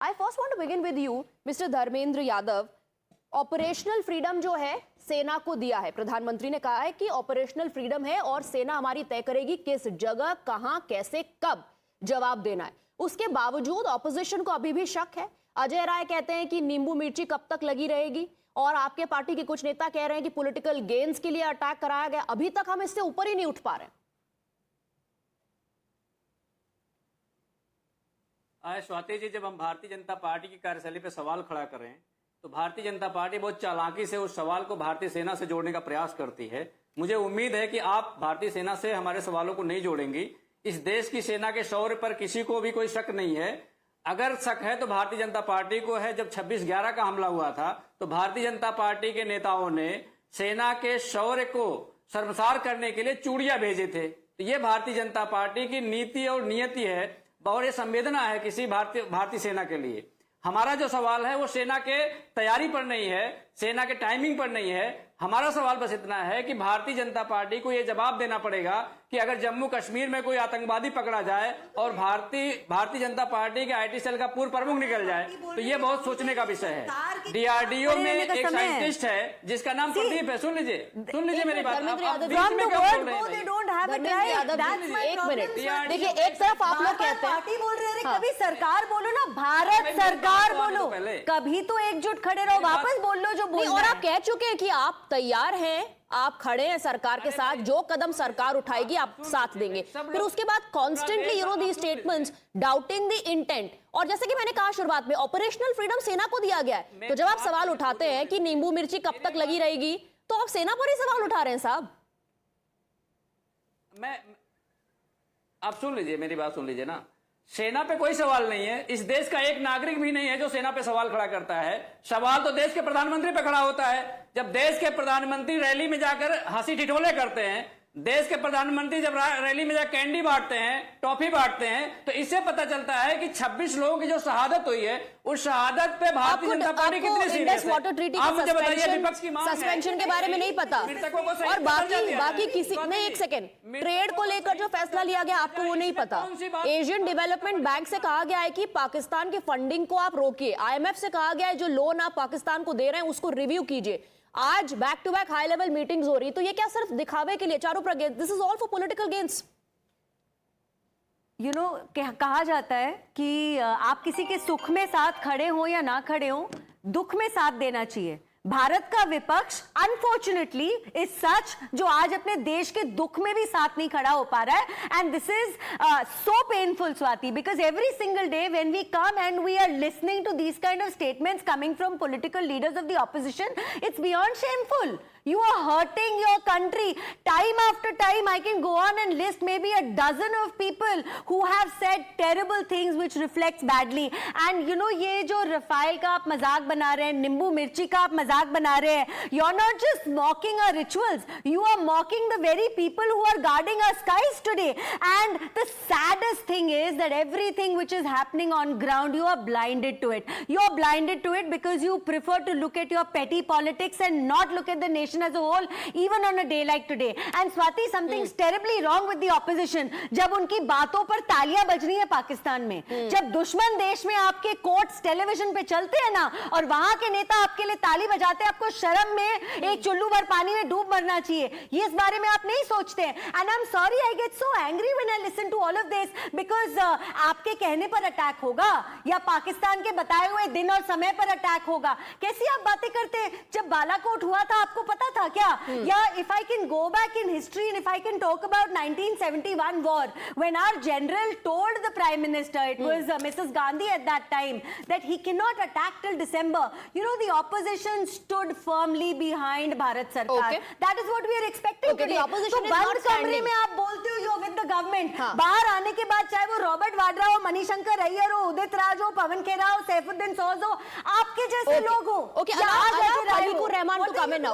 I first want to begin with you, Mr. Dharmendra Yadav. Operational freedom जो है सेना को दिया है, प्रधानमंत्री ने कहा है कि ऑपरेशनल फ्रीडम है और सेना हमारी तय करेगी किस जगह, कहां, कैसे, कब जवाब देना है। उसके बावजूद ऑपोजिशन को अभी भी शक है। अजय राय कहते हैं कि नींबू मिर्ची कब तक लगी रहेगी, और आपके पार्टी के कुछ नेता कह रहे हैं कि पॉलिटिकल गेन्स के लिए अटैक कराया गया। अभी तक हम इससे ऊपर ही नहीं उठ पा रहे। स्वाति जी, जब हम भारतीय जनता पार्टी की कार्यशैली पे सवाल खड़ा कर रहे हैं तो भारतीय जनता पार्टी बहुत चालाकी से उस सवाल को भारतीय सेना से जोड़ने का प्रयास करती है। मुझे उम्मीद है कि आप भारतीय सेना से हमारे सवालों को नहीं जोड़ेंगी। इस देश की सेना के शौर्य पर किसी को भी कोई शक नहीं है। अगर शक है तो भारतीय जनता पार्टी को है। जब 26/11 का हमला हुआ था तो भारतीय जनता पार्टी के नेताओं ने सेना के शौर्य को शर्मसार करने के लिए चूड़ियां भेजे थे। तो ये भारतीय जनता पार्टी की नीति और नियति है और ये संवेदना है किसी भारतीय सेना के लिए। हमारा जो सवाल है वो सेना के तैयारी पर नहीं है, सेना के टाइमिंग पर नहीं है। हमारा सवाल बस इतना है कि भारतीय जनता पार्टी को ये जवाब देना पड़ेगा कि अगर जम्मू कश्मीर में कोई आतंकवादी पकड़ा जाए और भारतीय जनता पार्टी के आईटी सेल का पूर्व प्रमुख निकल जाए तो ये बहुत सोचने का विषय है। डीआरडीओ में एक साइंटिस्ट है जिसका नाम प्रदीप है। सुन लीजिए मेरी बात। एक मिनट देखिए, एक तरफ आप लोग कहते हैं पार्टी बोल रहे हैं, कभी सरकार बोलो ना, भारत सरकार बोलो, कभी तो एकजुट खड़े रहो, वापस बोल लो जो बोल। और आप कह चुके हैं कि आप तैयार हैं, आप खड़े हैं सरकार के साथ, जो कदम सरकार उठाएगी आप साथ देंगे। फिर उसके बाद constantly the statements doubting the intent. और जैसे कि मैंने कहा शुरुआत में, ऑपरेशनल फ्रीडम सेना को दिया गया है। तो जब आप सवाल उठाते हैं कि नींबू मिर्ची कब तक लगी रहेगी, तो आप सेना पर ही सवाल उठा रहे हैं साहब। आप सुन लीजिए, मेरी बात सुन लीजिए ना। सेना पे कोई सवाल नहीं है। इस देश का एक नागरिक भी नहीं है जो सेना पे सवाल खड़ा करता है। सवाल तो देश के प्रधानमंत्री पे खड़ा होता है। जब देश के प्रधानमंत्री रैली में जाकर हंसी ठिठोले करते हैं, देश के प्रधानमंत्री जब रैली में जाकर कैंडी बांटते हैं, टॉफी बांटते हैं, तो इससे पता चलता है कि 26 लोगों की जो शहादत हुई है, उस शहादत पे भारतीय जनता पार्टी कितनी सीरियस है। आप मुझे बताइए, विपक्ष की मांग है सस्पेंशन के बारे में नहीं पता, और बाकी किसी नहीं। एक सेकेंड, ट्रेड को लेकर जो फैसला लिया गया आपको वो नहीं पता। एशियन डेवलपमेंट बैंक से कहा गया है कि पाकिस्तान की फंडिंग को आप रोकिए। IMF से कहा गया है जो लोन आप पाकिस्तान को दे रहे हैं उसको रिव्यू कीजिए। आज back to back high level meetings हो रही, तो ये क्या सिर्फ दिखावे के लिए? चारों प्रगेंस, this is all for political gains. You know, कहा जाता है कि आप किसी के सुख में साथ खड़े हो या ना खड़े हो, दुख में साथ देना चाहिए। भारत का विपक्ष अनफॉर्चुनेटली इज सच, जो आज अपने देश के दुख में भी साथ नहीं खड़ा हो पा रहा है। And this is so painful, Swati, because every single day when we come and we are listening to these kind of statements coming from political leaders of the opposition, it's beyond shameful. You are hurting your country. Time after time, I can go on and list maybe a dozen of people who have said terrible things which reflects badly. And you know, ये जो Rafale का आप मजाक बना रहे हैं, नींबू मिर्ची का आप मजाक बना रहे हैं, you're not just mocking our rituals, you are mocking the very people who are guarding our skies today. And the saddest thing is that everything which is happening on ground, you are blinded to it. You are blinded to it because you prefer to look at your petty politics and not look at the nation as a whole, even on a day like today. And Swati, something's terribly wrong with the opposition. जब उनकी बातों पर तालियां बज रही है पाकिस्तान में, जब दुश्मन देश में आपके कोर्ट्स टेलीविजन पे चलते हैं ना, और वहां के नेता आपके लिए ताली बजाते हैं, आपको शर्म में एक चुल्लू भर पानी में डूब मरना चाहिए। ये इस बारे में आप नहीं सोचते हैं। And I'm sorry, I get so angry when I listen to all of this because आपके कहने पर अटैक होगा या पाकिस्तान के बताए हुए दिन और समय पर अटैक होगा। कैसी आप बातें करते हैं? जब बालाकोट हुआ था आपको पता था क्या? या if I can go back in history and if I can talk about 1971 war, when our general told the Prime Minister, it was Mrs. Gandhi at that time, that he cannot attack till December. You know, the opposition stood firmly behind Bharat Sarkar. Okay. That is what we are expecting today. तो बंद कमरे में आप बोलते हो you're with the government. बाहर आने के बाद चाहे वो रॉबर्ट वाड्रा हो, मणिशंकर अय्यर हो, उदित राज हो, पवन खेरा हो, सैफुद्दीन सोज हो, आपके जैसे लोग हो, Okay, allow Rahman to come in now.